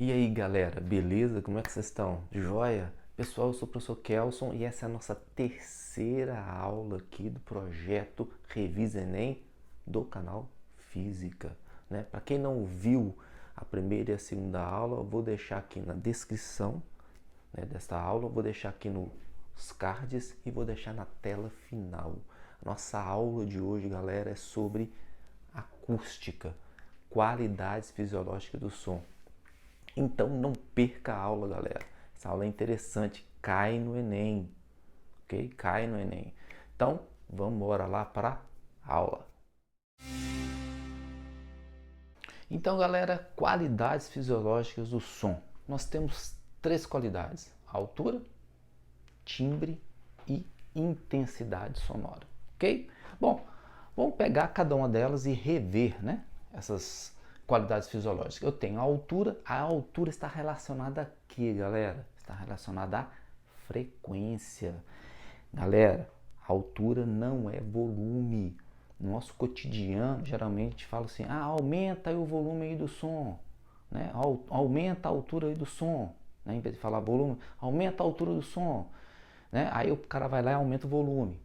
E aí galera, beleza? Como é que vocês estão? Joia? Pessoal, eu sou o professor Kelson e essa é a nossa terceira aula aqui do projeto Revisa Enem do canal Física, né? Para quem não viu a primeira e a segunda aula, eu vou deixar aqui na descrição, né, desta aula, eu vou deixar aqui nos cards e vou deixar na tela final. Nossa aula de hoje, galera, é sobre acústica, qualidades fisiológicas do som. Então não perca a aula, galera. Essa aula é interessante, cai no Enem, ok? Cai no Enem. Então vamos embora lá para a aula. Então, galera, qualidades fisiológicas do som. Nós temos três qualidades: altura, timbre e intensidade sonora, ok? Bom, vamos pegar cada uma delas e rever, né, essas qualidades fisiológicas. Eu tenho a altura está relacionada a quê, galera? Está relacionada à frequência. Galera, a altura não é volume. No nosso cotidiano, geralmente a gente fala assim: ah, aumenta aí o volume aí do som, né? Aumenta a altura aí do som, né? Em vez de falar volume, aumenta a altura do som, né? Aí o cara vai lá e aumenta o volume.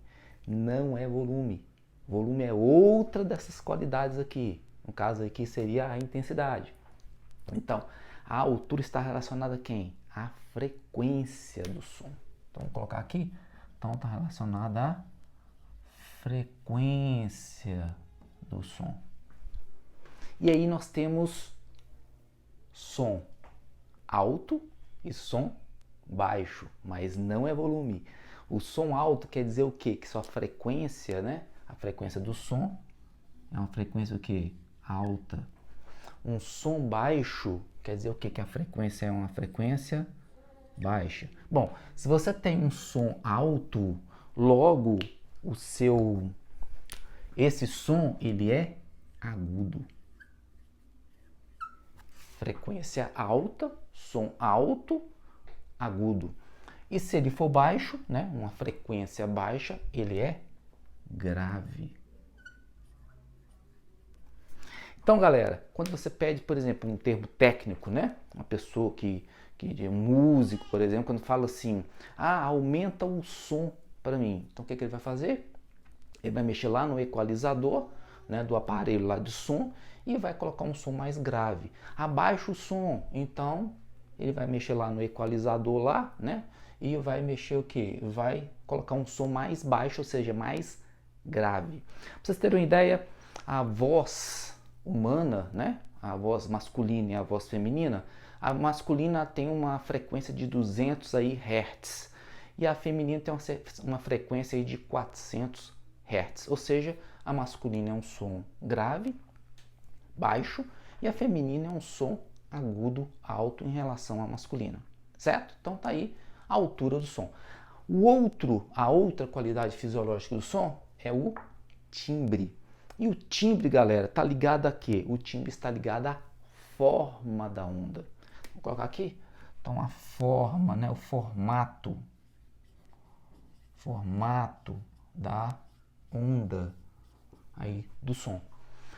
Não é volume. Volume é outra dessas qualidades aqui. No caso aqui seria a intensidade. Então, a altura está relacionada a quem? A frequência do som. Então, vamos colocar aqui. Então, está relacionada à frequência do som. E aí nós temos som alto e som baixo, mas não é volume. O som alto quer dizer o quê? Que sua frequência, né? A frequência do som é uma frequência o quê? Alta. Um som baixo quer dizer o quê? Que a frequência é uma frequência baixa. Bom, se você tem um som alto, logo esse som ele é agudo. Frequência alta, som alto, agudo. E se ele for baixo, né, uma frequência baixa, ele é grave. Então, galera, quando você pede, por exemplo, um termo técnico, né, uma pessoa que é um músico, por exemplo, quando fala assim: ah, aumenta o som para mim. Então, o que ele vai fazer? Ele vai mexer lá no equalizador, né, do aparelho lá de som e vai colocar um som mais grave. Abaixa o som, então ele vai mexer lá no equalizador lá, né, e vai mexer o que? Vai colocar um som mais baixo, ou seja, mais grave. Para vocês terem uma ideia, a voz humana, né, a voz masculina e a voz feminina, a masculina tem uma frequência de 200 aí Hz e a feminina tem uma frequência aí de 400 Hz, ou seja, a masculina é um som grave, baixo, e a feminina é um som agudo, alto em relação à masculina, certo? Então tá aí a altura do som. A outra qualidade fisiológica do som é o timbre. E o timbre, galera, tá ligado a quê? O timbre está ligado à forma da onda. Vou colocar aqui. Então a forma, né, o formato da onda aí do som,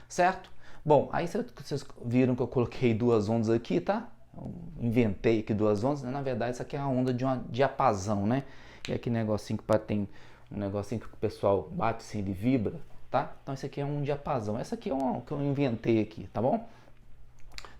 certo? Bom, aí vocês viram que eu coloquei duas ondas aqui, tá? Eu inventei aqui duas ondas, né? Na verdade isso aqui é a onda de uma diapasão, né? E aqui negocinho que tem um negocinho que o pessoal bate assim, ele vibra, tá? Então esse aqui é um diapasão. Essa aqui é uma que eu inventei aqui, tá bom?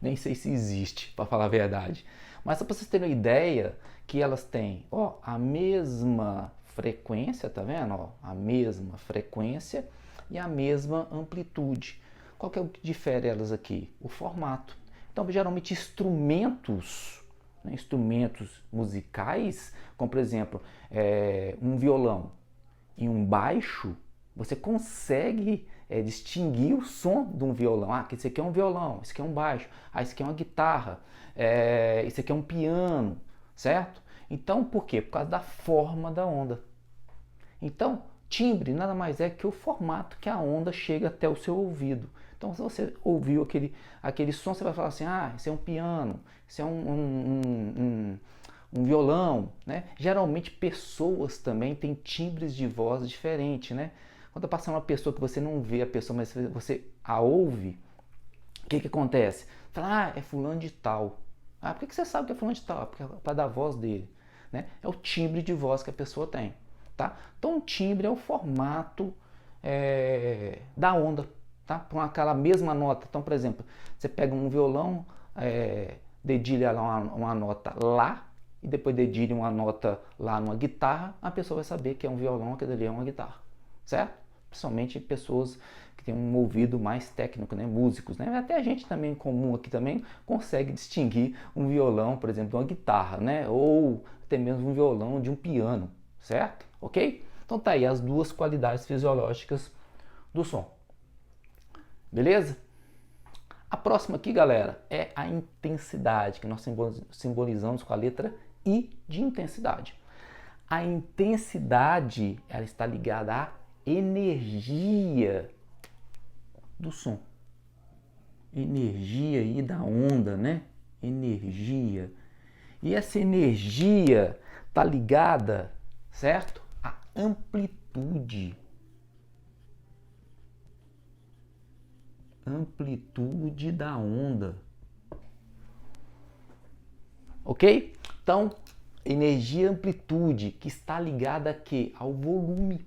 Nem sei se existe, para falar a verdade. Mas só para vocês terem uma ideia que elas têm, ó, a mesma frequência, tá vendo? Ó, a mesma frequência e a mesma amplitude. Qual que é o que difere elas aqui? O formato. Então, geralmente instrumentos, né, instrumentos musicais, como por exemplo, um violão e um baixo, você consegue distinguir o som de um violão. Ah, esse aqui é um violão, esse aqui é um baixo, ah, esse aqui é uma guitarra, esse aqui é um piano, certo? Então, por quê? Por causa da forma da onda. Então, timbre nada mais é que o formato que a onda chega até o seu ouvido. Então, se você ouviu aquele som, você vai falar assim: ah, esse é um piano, esse é um violão, né? Geralmente pessoas também têm timbres de voz diferentes, né? Quando passa uma pessoa que você não vê a pessoa, mas você a ouve, o que acontece? Fala: ah, é fulano de tal. Ah, por que você sabe que é fulano de tal? Porque é para dar a voz dele, né? É o timbre de voz que a pessoa tem, tá? Então o timbre é o formato da onda, tá? Para aquela mesma nota. Então, por exemplo, você pega um violão, dedilha lá uma nota lá e depois dedilha uma nota lá numa guitarra, a pessoa vai saber que é um violão, aquilo ali é uma guitarra, certo? Principalmente pessoas que têm um ouvido mais técnico, né? Músicos, né? Até a gente também comum aqui também consegue distinguir um violão, por exemplo, de uma guitarra, né? Ou até mesmo um violão de um piano, certo? Ok? Então tá aí as duas qualidades fisiológicas do som. Beleza? A próxima aqui, galera, é a intensidade, que nós simbolizamos com a letra I de intensidade. A intensidade, ela está ligada à energia do som. Energia aí da onda, né? Energia. E essa energia está ligada, certo? À amplitude. Amplitude da onda. Ok? Então, energia e amplitude que está ligada aqui ao volume.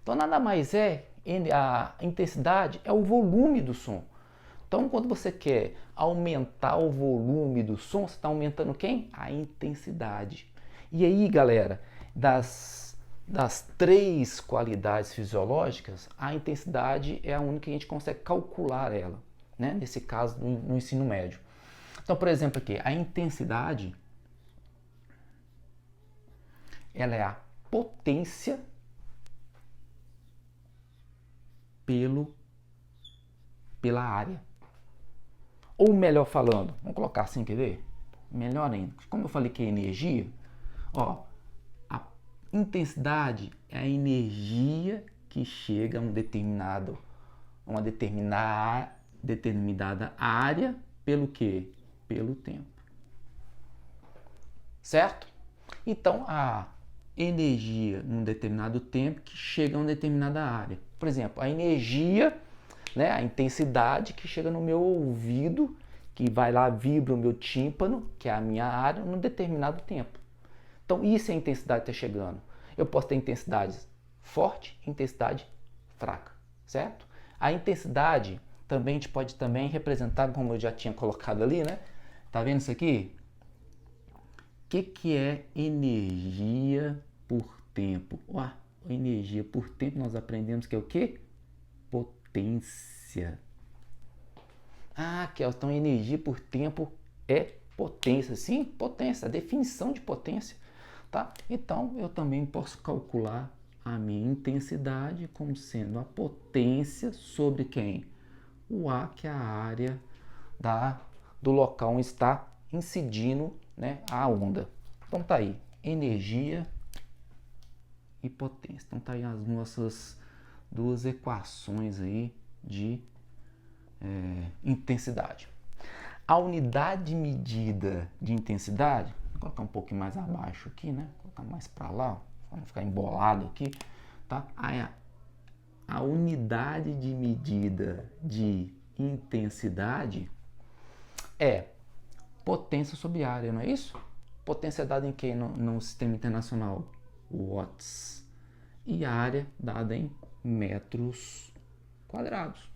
Então, nada mais a intensidade é o volume do som. Então, quando você quer aumentar o volume do som, você está aumentando quem? A intensidade. E aí, galera, das 3 qualidades fisiológicas, a intensidade é a única que a gente consegue calcular ela, né? Nesse caso, no ensino médio. Então, por exemplo, aqui, a intensidade, ela é a potência pela área. Ou melhor falando, vamos colocar assim, quer ver? Melhor ainda. Como eu falei que é energia, ó, a intensidade é a energia que chega a uma determinada área pelo quê? Pelo tempo. Certo? Então, a energia num determinado tempo que chega a uma determinada área. Por exemplo, a energia, né, a intensidade que chega no meu ouvido, que vai lá, vibra o meu tímpano, que é a minha área, num determinado tempo. Então, isso é a intensidade que está chegando. Eu posso ter intensidade forte e intensidade fraca, certo? A intensidade também a gente pode também representar, como eu já tinha colocado ali, né? Tá vendo isso aqui? O que é energia por tempo? Energia por tempo nós aprendemos que é o quê? Potência. Então energia por tempo é potência. Sim, potência, a definição de potência. Tá? Então eu também posso calcular a minha intensidade como sendo a potência sobre quem? O A, que é a área do local onde está incidindo, né, a onda. Então tá aí, energia e potência. Então tá aí as nossas 2 equações aí de intensidade. A unidade medida de intensidade, vou colocar um pouquinho mais abaixo aqui, né? Vou colocar mais para lá, para não ficar embolado aqui, tá? A unidade de medida de intensidade é potência sobre área, não é isso? Potência é dada em quem no sistema internacional? Watts. E área dada em metros quadrados.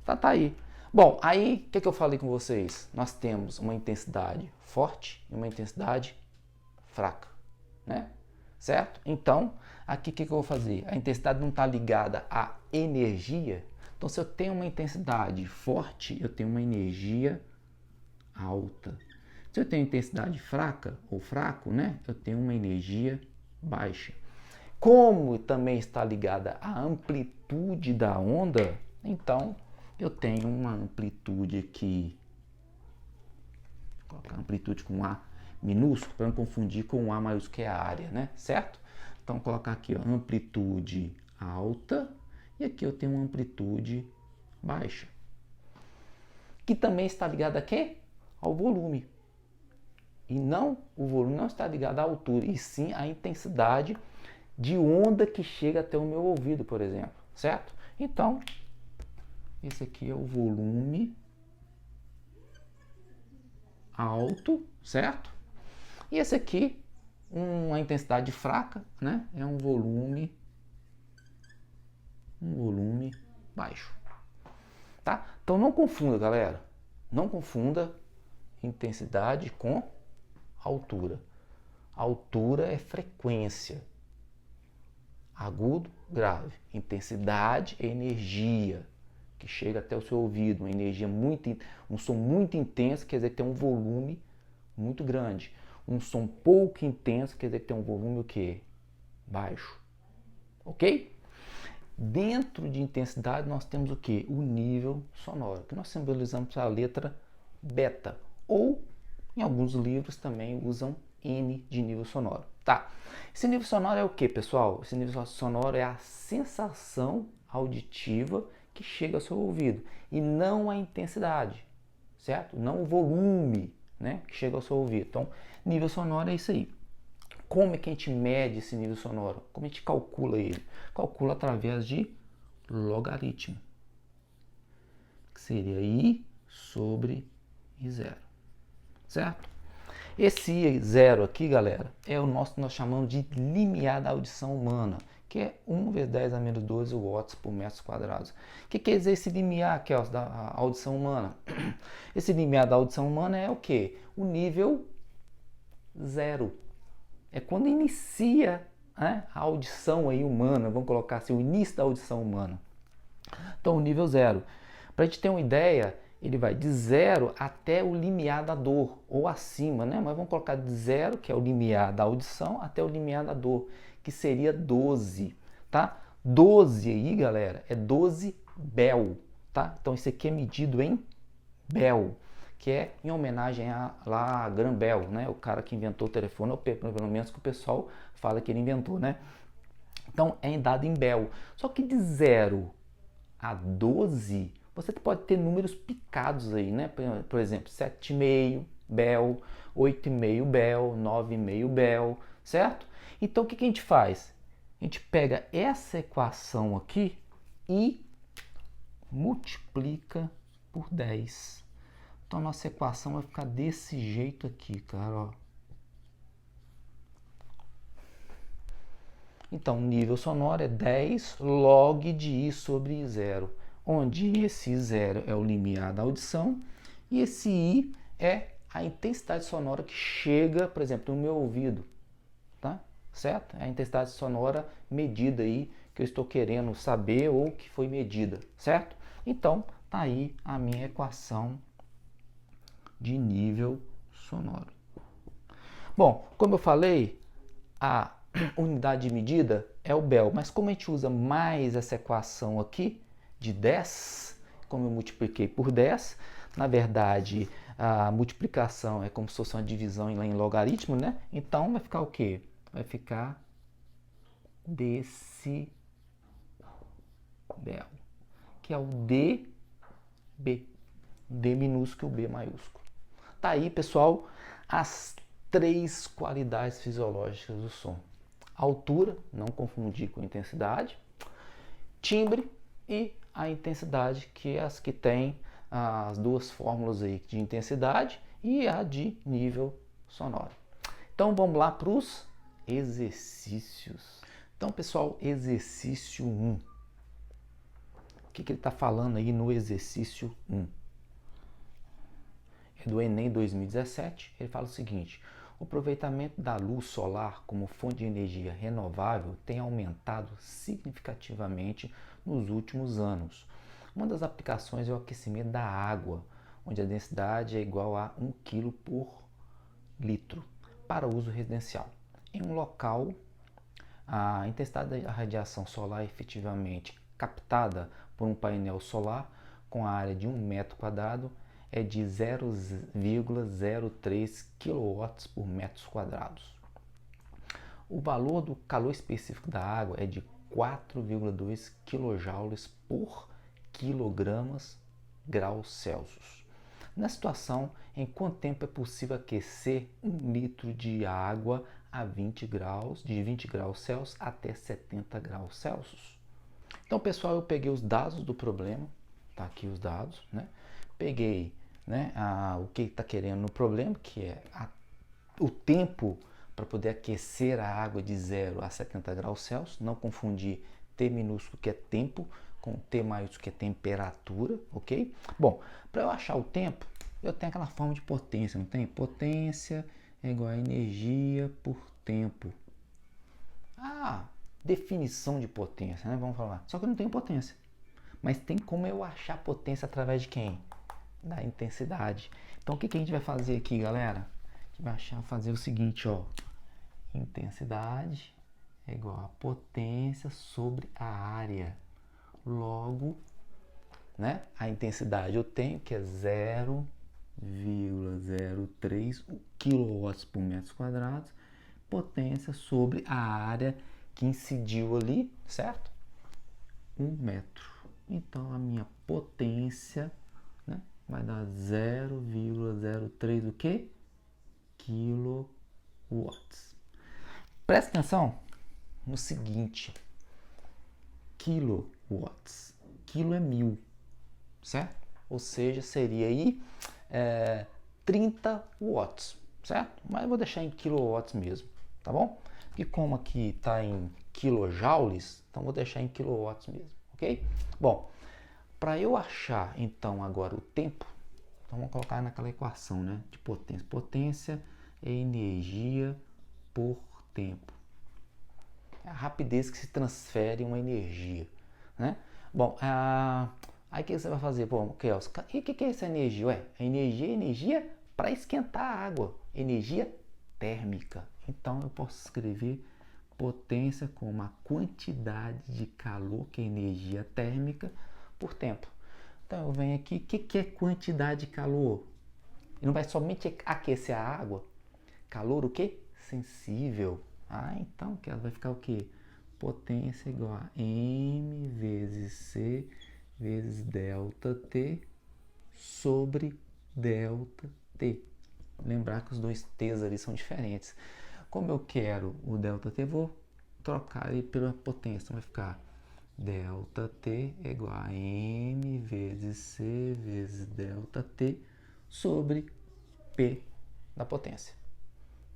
Tá aí. Bom, aí o que eu falei com vocês? Nós temos uma intensidade forte e uma intensidade fraca, né? Certo? Então, aqui o que eu vou fazer? A intensidade não está ligada à energia. Então, se eu tenho uma intensidade forte, eu tenho uma energia alta. Se eu tenho intensidade fraca ou fraco, né? Eu tenho uma energia baixa. Como também está ligada à amplitude da onda, então eu tenho uma amplitude aqui, vou colocar amplitude com A minúsculo para não confundir com o A maiúsculo, que é a área, né? Certo? Então, vou colocar aqui, ó, amplitude alta, e aqui eu tenho uma amplitude baixa, que também está ligada a quê? Ao volume. E não, o volume não está ligado à altura, e sim à intensidade de onda que chega até o meu ouvido, por exemplo, certo? Então, esse aqui é o volume, alto, certo? E esse aqui, uma intensidade fraca, né? É um volume baixo, tá? Então não confunda, galera. Não confunda intensidade com altura. Altura é frequência. Agudo, grave. Intensidade é energia que chega até o seu ouvido. Uma energia um som muito intenso quer dizer que tem um volume muito grande. Um som pouco intenso quer dizer que tem um volume o quê? Baixo. Ok? Dentro de intensidade nós temos o quê? O nível sonoro, que nós simbolizamos a letra beta. Ou, em alguns livros também usam N de nível sonoro. Tá. Esse nível sonoro é o que, pessoal? Esse nível sonoro é a sensação auditiva que chega ao seu ouvido e não a intensidade, certo? Não o volume, né, que chega ao seu ouvido. Então, nível sonoro é isso aí. Como é que a gente mede esse nível sonoro? Como a gente calcula ele? Calcula através de logaritmo, que seria I sobre I0, certo? Esse I0 aqui, galera, é o nosso que nós chamamos de limiar da audição humana, que é 1 vezes 10 a menos 12 watts por metro quadrado. O que quer dizer esse limiar, Kels, da audição humana? Esse limiar da audição humana é o quê? O nível 0. É quando inicia, né, a audição aí humana, vamos colocar assim, o início da audição humana. Então, o nível 0. Para a gente ter uma ideia, ele vai de 0 até o limiar da dor, ou acima, né? Mas vamos colocar de 0, que é o limiar da audição, até o limiar da dor, que seria 12, tá? 12 aí, galera, é 12 Bell, tá? Então, isso aqui é medido em Bell, que é em homenagem a Graham Bell, né? O cara que inventou o telefone, ou pelo menos que o pessoal fala que ele inventou, né? Então, é dado em Bell. Só que de 0 a 12, você pode ter números picados aí, né? Por exemplo, 7,5 Bell, 8,5 Bell, 9,5 Bell, certo? Então, o que a gente faz? A gente pega essa equação aqui e multiplica por 10. Então, nossa equação vai ficar desse jeito aqui, cara, ó. Então, nível sonoro é 10 log de I sobre I0, onde esse I0 é o limiar da audição e esse I é a intensidade sonora que chega, por exemplo, no meu ouvido, tá? Certo? É a intensidade sonora medida aí que eu estou querendo saber ou que foi medida, certo? Então, tá aí a minha equação de nível sonoro. Bom, como eu falei, a unidade de medida é o Bell, mas como a gente usa mais essa equação aqui de 10, como eu multipliquei por 10, na verdade a multiplicação é como se fosse uma divisão em logaritmo, né? Então vai ficar o quê? Vai ficar decibel, que é o dB, D minúsculo, B maiúsculo. Tá aí, pessoal, as 3 qualidades fisiológicas do som. Altura, não confundir com intensidade, timbre e a intensidade, que é as que tem as duas fórmulas aí de intensidade e a de nível sonoro. Então vamos lá para os exercícios. Então, pessoal, exercício 1. O que ele está falando aí no exercício 1? É do Enem 2017. Ele fala o seguinte: o aproveitamento da luz solar como fonte de energia renovável tem aumentado significativamente nos últimos anos. Uma das aplicações é o aquecimento da água, onde a densidade é igual a 1 kg por litro, para uso residencial. Em um local, a intensidade da radiação solar efetivamente captada por um painel solar com a área de 1 metro quadrado é de 0,03 kW por metros quadrados. O valor do calor específico da água é de 4,2 kJ por quilogramas graus Celsius. Na situação, em quanto tempo é possível aquecer 1 litro de água a 20 graus, de 20 graus Celsius até 70 graus Celsius? Então, pessoal, eu peguei os dados do problema, tá aqui os dados, né? Peguei né, o que está querendo no problema, que é o tempo para poder aquecer a água de 0 a 70 graus Celsius, não confundir T minúsculo, que é tempo, com T maiúsculo, que é temperatura, ok? Bom, para eu achar o tempo, eu tenho aquela forma de potência, não tem? Potência é igual a energia por tempo. Definição de potência, né? Vamos falar. Só que eu não tenho potência. Mas tem como eu achar potência através de quem? Da intensidade. Então o que a gente vai fazer aqui, galera? A gente vai fazer o seguinte, ó. Intensidade é igual a potência sobre a área. Logo, né? A intensidade eu tenho que é 0,03 kW por metro quadrado. Potência sobre a área que incidiu ali, certo? 1 metro. Então a minha potência, né, vai dar 0,03 o quê? Quilowatts. Presta atenção no seguinte: kilowatts. Quilo é 1000, certo? Ou seja, seria aí 30 watts, certo? Mas eu vou deixar em kilowatts mesmo, tá bom? E como aqui está em kilojoules, então vou deixar em kilowatts mesmo, ok? Bom, para eu achar então agora o tempo, então vamos colocar naquela equação, né, de potência. Potência é energia por tempo. É a rapidez que se transfere uma energia, né? Bom, aí o que você vai fazer? Bom, Kelso, e o que é essa energia? Ué, a energia é energia para esquentar a água, energia térmica. Então eu posso escrever potência como a quantidade de calor, que é energia térmica, por tempo. Então eu venho aqui, o que é quantidade de calor? E não vai somente aquecer a água. Calor o quê? Sensível. Então que ela vai ficar o quê? Potência igual a M vezes C vezes delta T sobre delta T. Lembrar que os dois T's ali são diferentes. Como eu quero o delta T, vou trocar ele pela potência. Então vai ficar delta T é igual a M vezes C vezes delta T sobre P da potência.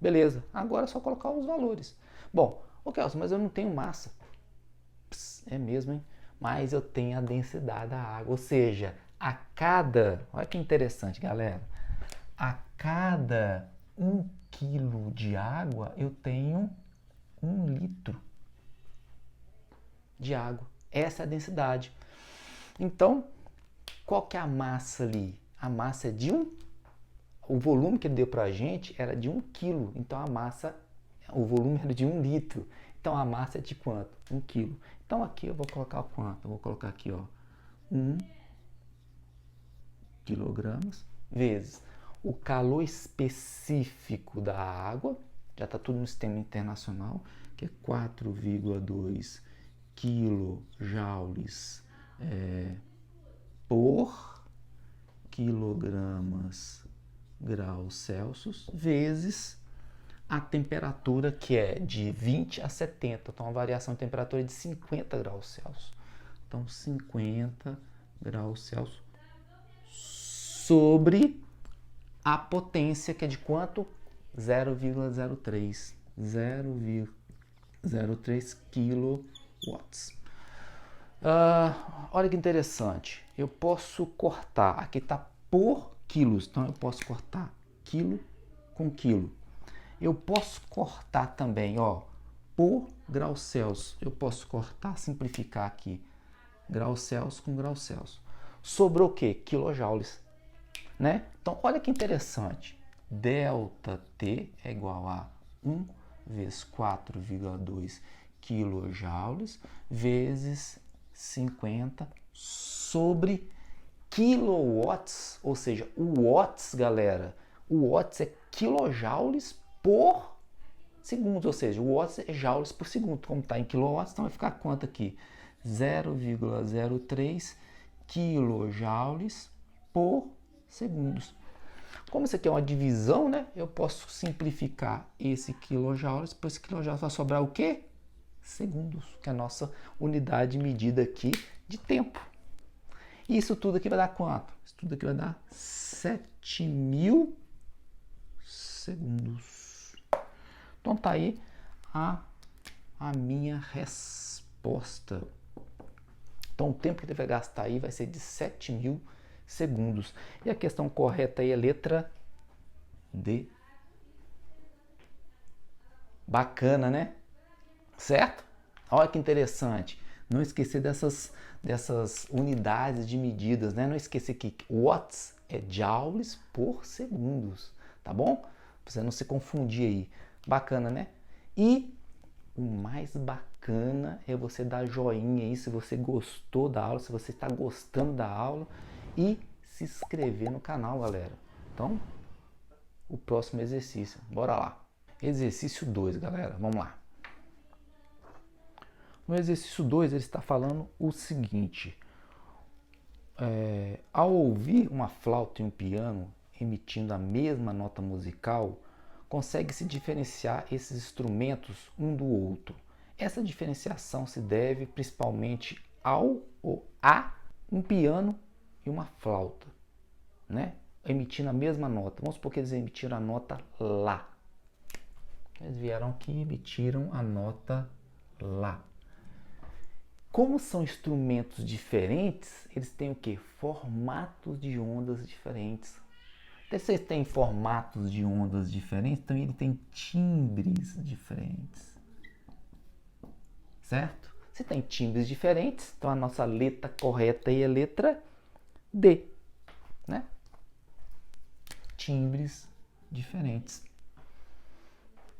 Beleza, agora é só colocar os valores. Bom, Kelson, mas eu não tenho massa. É mesmo, hein? Mas eu tenho a densidade da água, ou seja, olha que interessante, galera, a cada 1 quilo de água eu tenho 1 litro de água. Essa é a densidade. Então, qual que é a massa ali? A massa é de o volume que ele deu para a gente era de 1 quilo, então o volume era de 1 litro. Então a massa é de quanto? 1 quilo. Então aqui eu vou colocar quanto? Eu vou colocar aqui, ó, 1 quilogramas vezes o calor específico da água, já está tudo no sistema internacional, que é 4,2 quilojoules por quilogramas graus Celsius, vezes a temperatura, que é de 20 a 70. Então, a variação de temperatura é de 50 graus Celsius. Então, 50 graus Celsius sobre a potência, que é de quanto? 0,03. 0,03 quilowatts. Olha que interessante. Eu posso cortar. Aqui está por quilos. Então, eu posso cortar quilo com quilo. Eu posso cortar também, ó, por graus Celsius. Eu posso cortar, simplificar aqui, graus Celsius com graus Celsius. Sobrou o quê? Quilojoules, né? Então, olha que interessante. Delta T é igual a 1 vezes 4,2 quilojoules vezes 50 sobre quilowatts, ou seja, o watts, galera, o watts é quilojoules por segundo, ou seja, o watts é joules por segundo. Como está em quilowatts, então vai ficar quanto aqui? 0,03 quilojoules por segundos. Como isso aqui é uma divisão, né? Eu posso simplificar esse quilojoules, por esse quilojoules vai sobrar o quê? Segundos, que é a nossa unidade de medida aqui de tempo. E isso tudo aqui vai dar quanto? Isso tudo aqui vai dar 7.000 segundos. Então tá aí a minha resposta. Então o tempo que ele vai gastar aí vai ser de 7.000 segundos. E a questão correta aí é a letra D. Bacana, né? Certo? Olha que interessante. Não esquecer dessas unidades de medidas, né? Não esquecer que watts é joules por segundos, tá bom? Pra você não se confundir aí. Bacana, né? E o mais bacana é você dar joinha aí se você gostou da aula, se você está gostando da aula e se inscrever no canal, galera. Então, o próximo exercício, bora lá. Exercício 2, galera, vamos lá. No exercício 2 ele está falando o seguinte: ao ouvir uma flauta e um piano emitindo a mesma nota musical, consegue-se diferenciar esses instrumentos um do outro. Essa diferenciação se deve principalmente ao ou a um piano e uma flauta, né? Emitindo a mesma nota. Vamos supor que eles emitiram a nota Lá. Eles vieram aqui e emitiram a nota Lá. Como são instrumentos diferentes, eles têm o que? Formatos de ondas diferentes. Então, se eles têm formatos de ondas diferentes, então ele tem timbres diferentes. Certo? Se tem timbres diferentes, então a nossa letra correta aí é a letra D. Né? Timbres diferentes.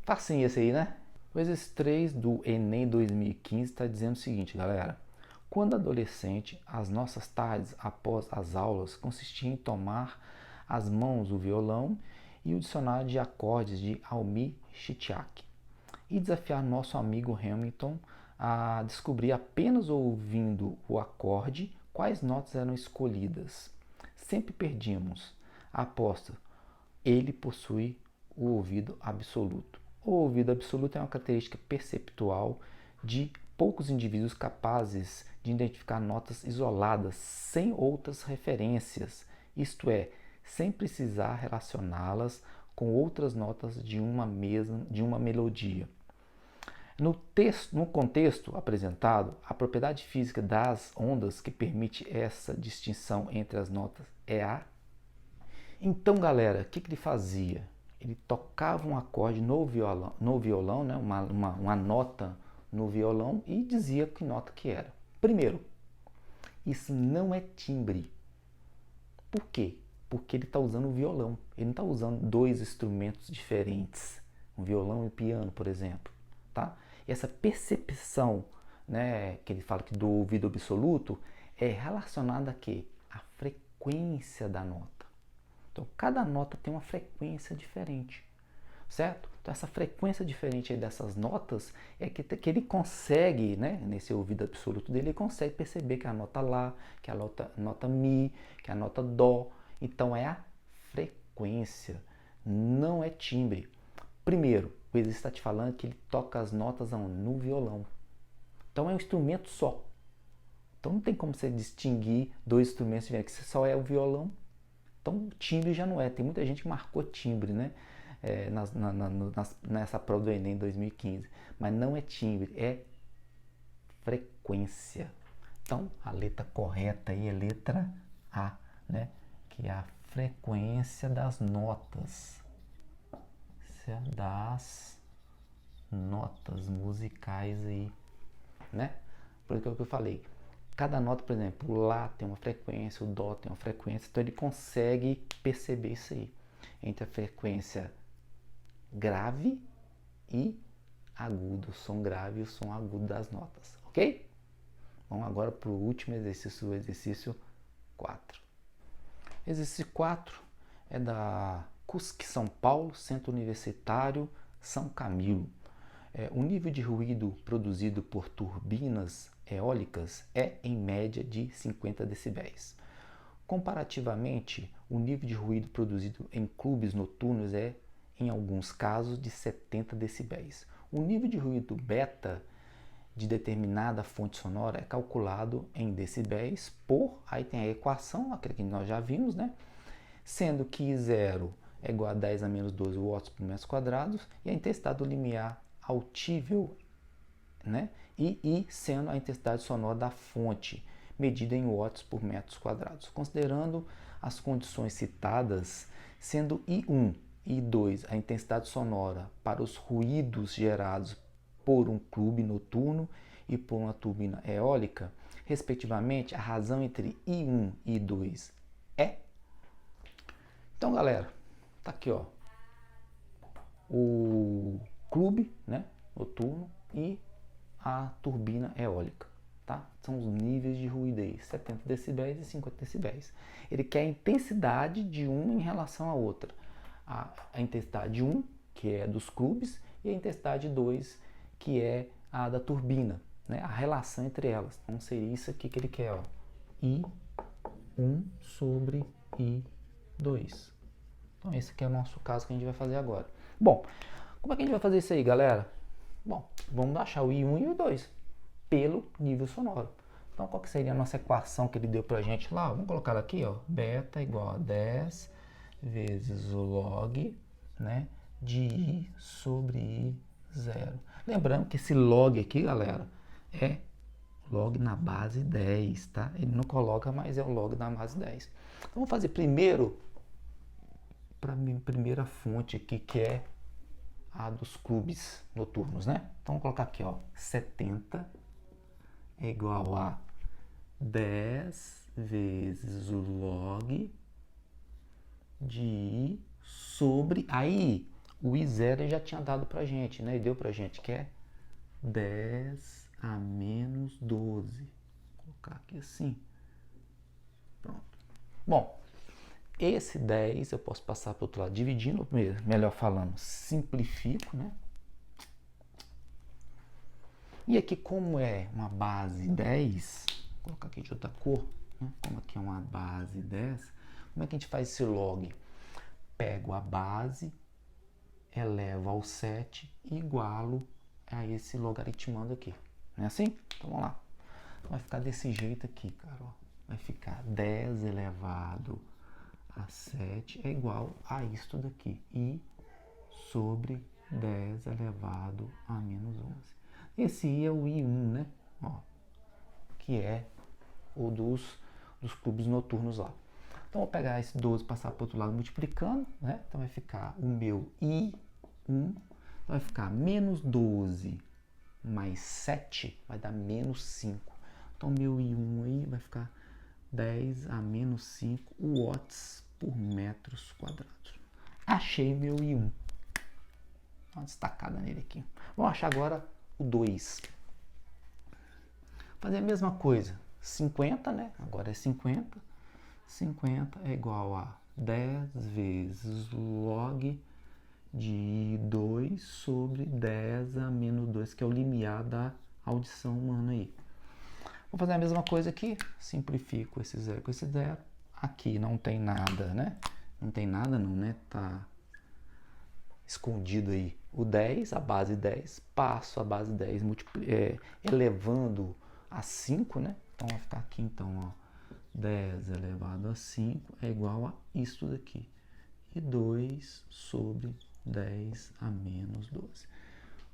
Facinho esse aí, né? O exercício 3 do Enem 2015 está dizendo o seguinte, galera. Quando adolescente, as nossas tardes após as aulas consistiam em tomar as mãos o violão e o dicionário de acordes de Almir Shitiak e desafiar nosso amigo Hamilton a descobrir apenas ouvindo o acorde quais notas eram escolhidas. Sempre perdíamos. A aposta, ele possui o ouvido absoluto. O ouvido absoluto é uma característica perceptual de poucos indivíduos capazes de identificar notas isoladas sem outras referências, isto é, sem precisar relacioná-las com outras notas de uma melodia. No contexto apresentado, a propriedade física das ondas que permite essa distinção entre as notas é a... Então, galera, o que ele fazia? Ele tocava um acorde no violão, né? uma nota no violão e dizia que nota que era. Primeiro, isso não é timbre. Por quê? Porque ele está usando o violão. Ele não está usando dois instrumentos diferentes, um violão e um piano, por exemplo. Tá? E essa percepção, né, que ele fala que do ouvido absoluto é relacionada a quê? A frequência da nota. Então, cada nota tem uma frequência diferente, certo? Então, essa frequência diferente aí dessas notas é que ele consegue, né, nesse ouvido absoluto dele, ele consegue perceber que é a nota Lá, que é a nota Mi, que é a nota Dó. Então, é a frequência, não é timbre. Primeiro, o exercício está te falando que ele toca as notas no violão. Então, é um instrumento só. Então, não tem como você distinguir dois instrumentos diferentes, que só é o violão. Então, timbre já não é. Tem muita gente que marcou timbre, né? Nessa prova do Enem 2015. Mas não é timbre, é frequência. Então, a letra correta aí é letra A, né? Que é a frequência das notas. Das notas musicais aí, né? Por isso que eu falei. Cada nota, por exemplo, o Lá tem uma frequência, o Dó tem uma frequência, então ele consegue perceber isso aí, entre a frequência grave e agudo, o som grave e o som agudo das notas, ok? Vamos agora para o último exercício, o exercício 4. Exercício 4 é da CUSC São Paulo, Centro Universitário São Camilo. O nível de ruído produzido por turbinas eólicas é, em média, de 50 decibéis. Comparativamente, o nível de ruído produzido em clubes noturnos é, em alguns casos, de 70 decibéis. O nível de ruído beta de determinada fonte sonora é calculado em decibéis por, aí tem a equação, aquela que nós já vimos, né? Sendo que I0 é igual a 10 a menos 12 watts por metro quadrado e a intensidade do limiar autível, né? E I sendo a intensidade sonora da fonte, medida em watts por metros quadrados. Considerando as condições citadas, sendo I1 e I2 a intensidade sonora para os ruídos gerados por um clube noturno e por uma turbina eólica, respectivamente, a razão entre I1 e I2 é. Então, galera, tá aqui, ó, o clube, né, noturno e a turbina eólica, tá? São os níveis de ruidez, 70 decibéis e 50 decibéis. Ele quer a intensidade de um em relação à outra. A intensidade 1, que é dos clubes, e a intensidade 2, que é a da turbina, né? A relação entre elas. Então seria isso aqui que ele quer, ó. I1 sobre I2. Então esse aqui é o nosso caso que a gente vai fazer agora. Bom, como é que a gente vai fazer isso aí, galera? Bom, vamos achar o I1 e o I2 pelo nível sonoro. Então qual que seria a nossa equação que ele deu pra gente lá? Vamos colocar ela aqui, ó. Beta igual a 10 vezes o log, né, de I sobre I0. Lembrando que esse log aqui, galera, é log na base 10, tá? Ele não coloca, mas é o log na base 10. Então vamos fazer primeiro para a primeira fonte aqui, que é a dos clubes noturnos, né? Então vamos colocar aqui, ó, 70 é igual a 10 vezes o log de I sobre aí o I0 ele já tinha dado pra gente, né? E deu pra gente que é 10 a menos 12. Vou colocar aqui assim. Pronto. Bom, esse 10 eu posso passar para o outro lado dividindo, melhor falando, simplifico, né? E aqui, como é uma base 10, vou colocar aqui de outra cor, né? Como aqui é uma base 10, como é que a gente faz esse log? Pego a base, elevo ao 7 e igualo a esse logaritmando aqui. Não é assim? Então vamos lá. Vai ficar desse jeito aqui, cara. Ó. Vai ficar 10 elevado a 7 é igual a isto daqui. I sobre 10 elevado a menos 11. Esse I é o I1, né? Ó, que é o dos clubes noturnos lá. Então, vou pegar esse 12 e passar para o outro lado multiplicando, né? Então, vai ficar o meu I1. Então, vai ficar menos 12 mais 7 vai dar menos 5. Então, meu I1 aí vai ficar 10 a menos 5 watts por metros quadrados. Achei meu I1. Dá uma destacada nele aqui. Vamos achar agora o 2. Fazer a mesma coisa. 50, né? Agora é 50. 50 é igual a 10 vezes log de 2 sobre 10 a menos 2, que é o limiar da audição humana aí. Vou fazer a mesma coisa aqui, simplifico esse 0 com esse 0. Aqui não tem nada, né? Não tem nada não, né? Tá escondido aí o 10, a base 10. Passo a base 10 elevando a 5, né? Então vai ficar aqui então, ó. 10 elevado a 5 é igual a isso daqui. E 2 sobre 10 a menos 12.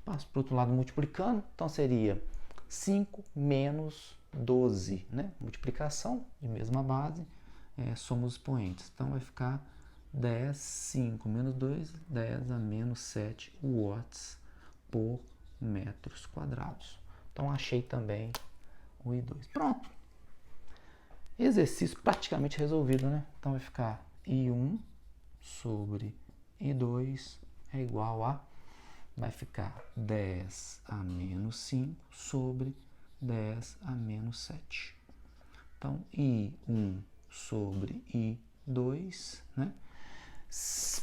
Passo para o outro lado multiplicando, então seria 5 menos 12, né? Multiplicação de mesma base, somos expoentes. Então vai ficar 10, 5 menos 2, 10 a menos 7 watts por metros quadrados. Então achei também o I2. Pronto. Exercício praticamente resolvido, né? Então vai ficar I1 sobre I2 é igual a, vai ficar 10 a menos 5 sobre 10 a menos 7. Então, I1 sobre I2, né?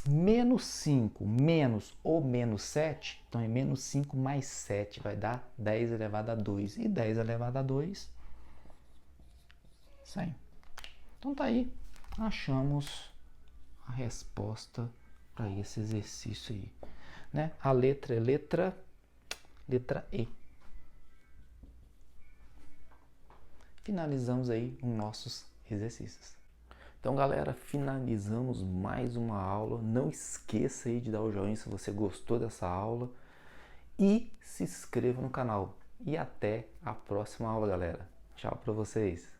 Menos 5 menos ou menos 7, então é menos 5 mais 7, vai dar 10 elevado a 2. E 10 elevado a 2, 100. Então tá aí, achamos a resposta para esse exercício aí, né? A letra é letra E. finalizamos aí os nossos exercícios. Então, galera, finalizamos mais uma aula. Não esqueça aí de dar o joinha se você gostou dessa aula e se inscreva no canal. E até a próxima aula, galera. Tchau para vocês.